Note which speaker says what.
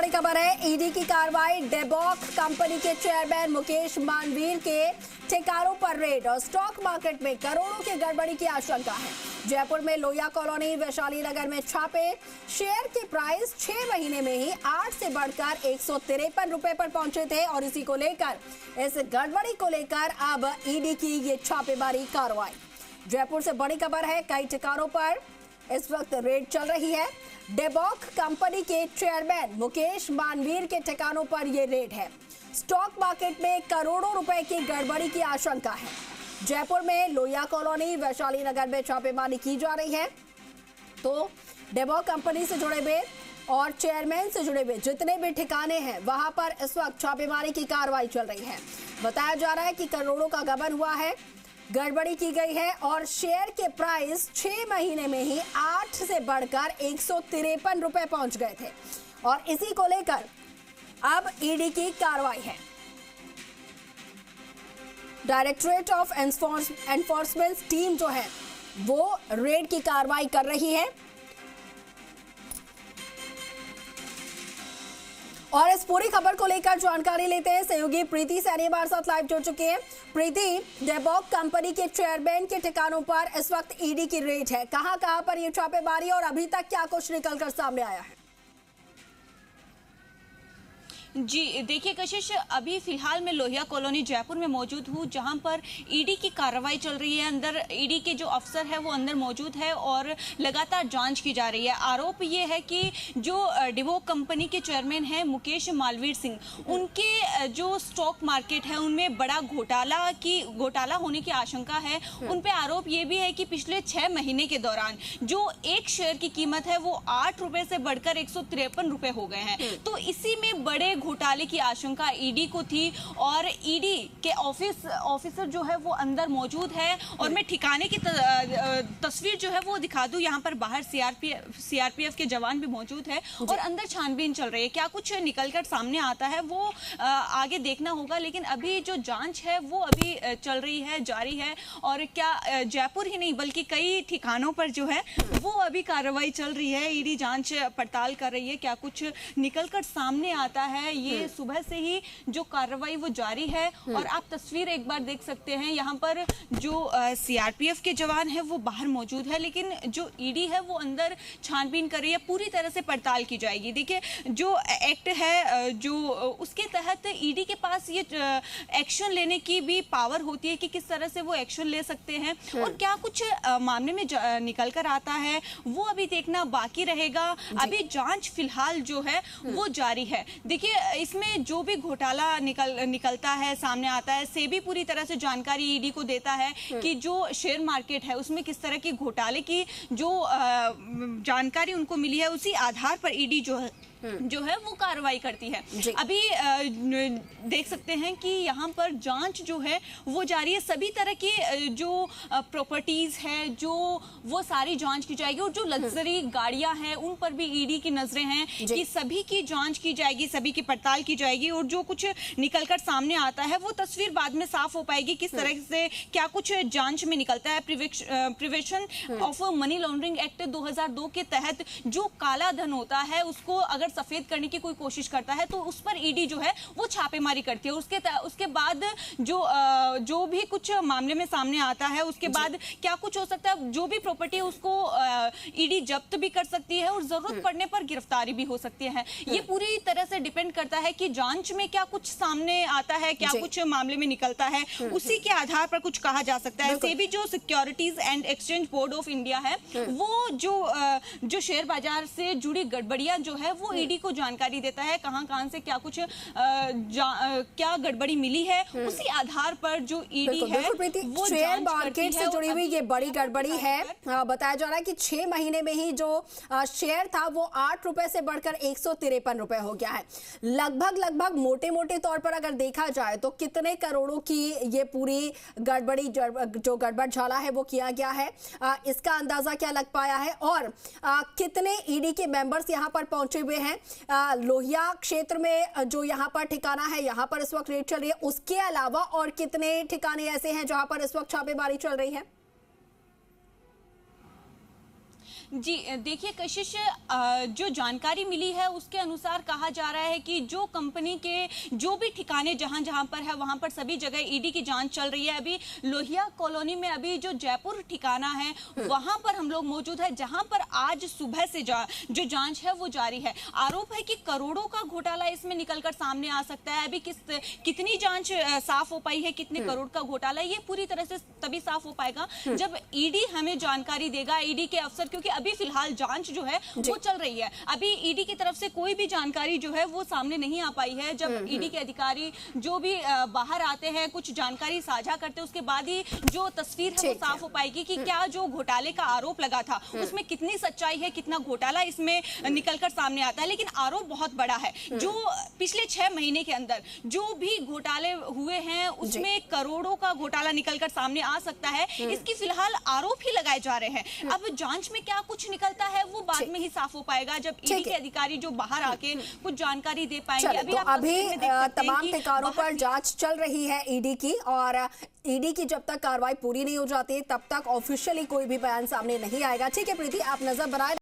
Speaker 1: बड़ी खबर है, ईडी की कार्रवाई, डेबॉक कंपनी के चेयरमैन मुकेश मानवीर के ठिकानों पर रेड और स्टॉक मार्केट में करोड़ों की गड़बड़ी की आशंका है। जयपुर में लोहिया कॉलोनी, वैशाली नगर में छापे, शेयर के प्राइस 6 महीने में ही 8 से बढ़कर 153 रुपए पर पहुंचे थे और इसी को लेकर, इस गड़बड़ी को लेकर अब ईडी की ये छापेमारी कार्रवाई। जयपुर से बड़ी खबर है, कई ठिकानों पर इस वक्त रेड चल रही है। डेबॉक कंपनी के चेयरमैन मुकेश मानवीर के ठिकानों पर यह रेड है। स्टॉक मार्केट में करोड़ों रुपए की गड़बड़ी की आशंका है। जयपुर में लोहिया कॉलोनी, वैशाली नगर में छापेमारी की जा रही है। तो डेबॉक कंपनी से जुड़े हुए और चेयरमैन से जुड़े हुए जितने भी ठिकाने हैं, वहां पर इस वक्त छापेमारी की कार्रवाई चल रही है। बताया जा रहा है कि करोड़ों का गबन हुआ है, गड़बड़ी की गई है और शेयर के प्राइस 6 महीने में ही 8 से बढ़कर 153 रुपए पहुंच गए थे और इसी को लेकर अब ईडी की कार्रवाई है। डायरेक्टरेट ऑफ एनफोर्समेंट टीम जो है वो रेड की कार्रवाई कर रही है और इस पूरी खबर को लेकर जानकारी लेते हैं। सहयोगी प्रीति सैनी हमारे साथ लाइव जुड़ चुके हैं। प्रीति, डेबॉक कंपनी के चेयरमैन के ठिकानों पर इस वक्त ईडी की रेड है, कहां पर ये छापेमारी और अभी तक क्या कुछ निकलकर सामने आया है?
Speaker 2: जी देखिए कशिश, अभी फिलहाल मैं लोहिया कॉलोनी जयपुर में मौजूद हूँ, जहां पर ईडी की कार्रवाई चल रही है। अंदर ईडी के जो अफसर है वो अंदर मौजूद है और लगातार जांच की जा रही है। आरोप ये है कि जो डेबॉक कंपनी के चेयरमैन हैं मुकेश मालवीर सिंह, उनके जो स्टॉक मार्केट है उनमें बड़ा घोटाला होने की आशंका है। उन पे आरोप ये भी है कि पिछले 6 महीने के दौरान जो एक शेयर की कीमत है वो 8 रुपए से बढ़कर 153 रुपए हो गए हैं। तो इसी में बड़े घोटाले की आशंका ईडी को थी और ईडी के ऑफिसर जो है वो अंदर मौजूद है। और मैं ठिकाने की तस्वीर जो है वो दिखा दूं। यहाँ पर बाहर सीआरपीएफ के जवान भी मौजूद है और अंदर छानबीन चल रही है। क्या कुछ निकलकर सामने आता है वो आगे देखना होगा, लेकिन अभी जो जांच है वो अभी चल रही है, जारी है। और क्या जयपुर ही नहीं बल्कि कई ठिकानों पर जो है वो अभी कार्रवाई चल रही है। ईडी जांच पड़ताल कर रही है, क्या कुछ निकलकर सामने आता है। ये सुबह से ही जो कार्रवाई वो जारी है और आप तस्वीर एक बार देख सकते हैं। यहाँ पर जो सीआरपीएफ के जवान है वो बाहर मौजूद है, लेकिन जो ईडी है वो अंदर छानबीन कर रही है। पूरी तरह से पड़ताल की जाएगी। देखिए जो एक्ट है जो उसके तहत ईडी के पास ये एक्शन लेने की भी पावर होती है कि किस तरह से वो एक्शन ले सकते हैं और क्या कुछ मामले में निकल कर आता है वो अभी देखना बाकी रहेगा। अभी जांच फिलहाल जो है वो जारी है। देखिए इसमें जो भी घोटाला निकलता है, सामने आता है, सेबी पूरी तरह से जानकारी ईडी को देता है कि जो शेयर मार्केट है उसमें किस तरह की घोटाले की जो जानकारी उनको मिली है, उसी आधार पर ईडी जो है वो कार्रवाई करती है। अभी देख सकते हैं कि यहाँ पर जांच जो है वो जारी है। सभी तरह की जो प्रॉपर्टीज है जो वो सारी जांच की जाएगी और जो लग्जरी गाड़ियां हैं उन पर भी ईडी की नजरें हैं कि सभी की जांच की जाएगी, सभी की पड़ताल की जाएगी और जो कुछ निकलकर सामने आता है वो तस्वीर बाद में साफ हो पाएगी किस तरह से क्या कुछ जांच में निकलता है। Prevention of money laundering act 2002 के तहत जो काला धन होता है उसको अगर सफेद करने की कोई कोशिश करता है तो उस पर ईडी जो है वो छापेमारी करती है। उसके बाद जो भी कुछ मामले में सामने आता है उसके बाद क्या कुछ हो सकता है, जो भी प्रॉपर्टी है उसको ईडी जब्त भी कर सकती है और जरूरत पड़ने पर गिरफ्तारी भी हो सकती है। ये पूरी तरह से डिपेंड करता है कि जांच में क्या कुछ सामने आता है, क्या कुछ मामले में निकलता है, उसी के आधार पर कुछ कहा जा सकता है। सेबी जो securities and exchange board of India है वो जो शेयर बाजार से जुड़ी गड़बड़ियां जो है वो ईडी को जानकारी देता है, कहां से क्या कुछ क्या गड़बड़ी मिली है, उसी आधार पर जो ईडी है वो
Speaker 1: शेयर मार्केट से जुड़ी हुई ये बड़ी गड़बड़ी है। बताया जा रहा है कि 6 महीने में ही जो शेयर था वो 8 रुपए से बढ़कर 153 रुपए हो गया है। लगभग मोटे तौर पर अगर देखा जाए तो कितने करोड़ों की ये पूरी गड़बड़ी जो गड़बड़झाला है वो किया गया है, इसका अंदाजा क्या लग पाया है और कितने ईडी के मेंबर्स यहाँ पर पहुंचे हुए हैं। लोहिया क्षेत्र में जो यहाँ पर ठिकाना है, यहाँ पर इस वक्त रेड चल रही है, उसके अलावा और कितने ठिकाने ऐसे हैं जहां पर इस वक्त छापेमारी चल रही है?
Speaker 2: जी देखिए कशिश, जो जानकारी मिली है उसके अनुसार कहा जा रहा है कि जो कंपनी के जो भी ठिकाने जहां जहां पर है वहां पर सभी जगह ईडी की जांच चल रही है। अभी लोहिया कॉलोनी में अभी जो जयपुर ठिकाना है वहां पर हम लोग मौजूद है, जहां पर आज सुबह से जो जांच है वो जारी है। आरोप है कि करोड़ों का घोटाला इसमें निकलकर सामने आ सकता है। अभी कितनी जांच साफ हो पाई है, कितने करोड़ का घोटाला, ये पूरी तरह से तभी साफ हो पाएगा जब ईडी हमें जानकारी देगा, ईडी के अफसर, क्योंकि अभी फिलहाल जांच जो है वो चल रही है। अभी ईडी की तरफ से कोई भी जानकारी जो है वो सामने नहीं आ पाई है। जब ईडी के अधिकारी जो भी बाहर आते हैं, कुछ जानकारी साझा करते हैं, उसके बाद ही जो तस्वीर है वो साफ हो पाएगी कि क्या जो घोटाले का आरोप लगा था उसमें कितनी सच्चाई है, कितना घोटाला इसमें निकलकर सामने आता है। लेकिन आरोप बहुत बड़ा है। जो पिछले 6 महीने के अंदर जो भी घोटाले हुए हैं उसमें करोड़ों का घोटाला निकलकर सामने आ सकता है। इसकी फिलहाल आरोप ही लगाए जा रहे हैं। अब जांच में क्या कुछ निकलता है वो बाद में ही साफ हो पाएगा, जब ईडी के अधिकारी जो बाहर आके कुछ जानकारी दे पाएंगे।
Speaker 1: अभी तमाम ठिकानों पर जांच चल रही है ईडी की, और ईडी की जब तक कार्रवाई पूरी नहीं हो जाती तब तक ऑफिशियली कोई भी बयान सामने नहीं आएगा। ठीक है प्रीति, आप नजर बनाए।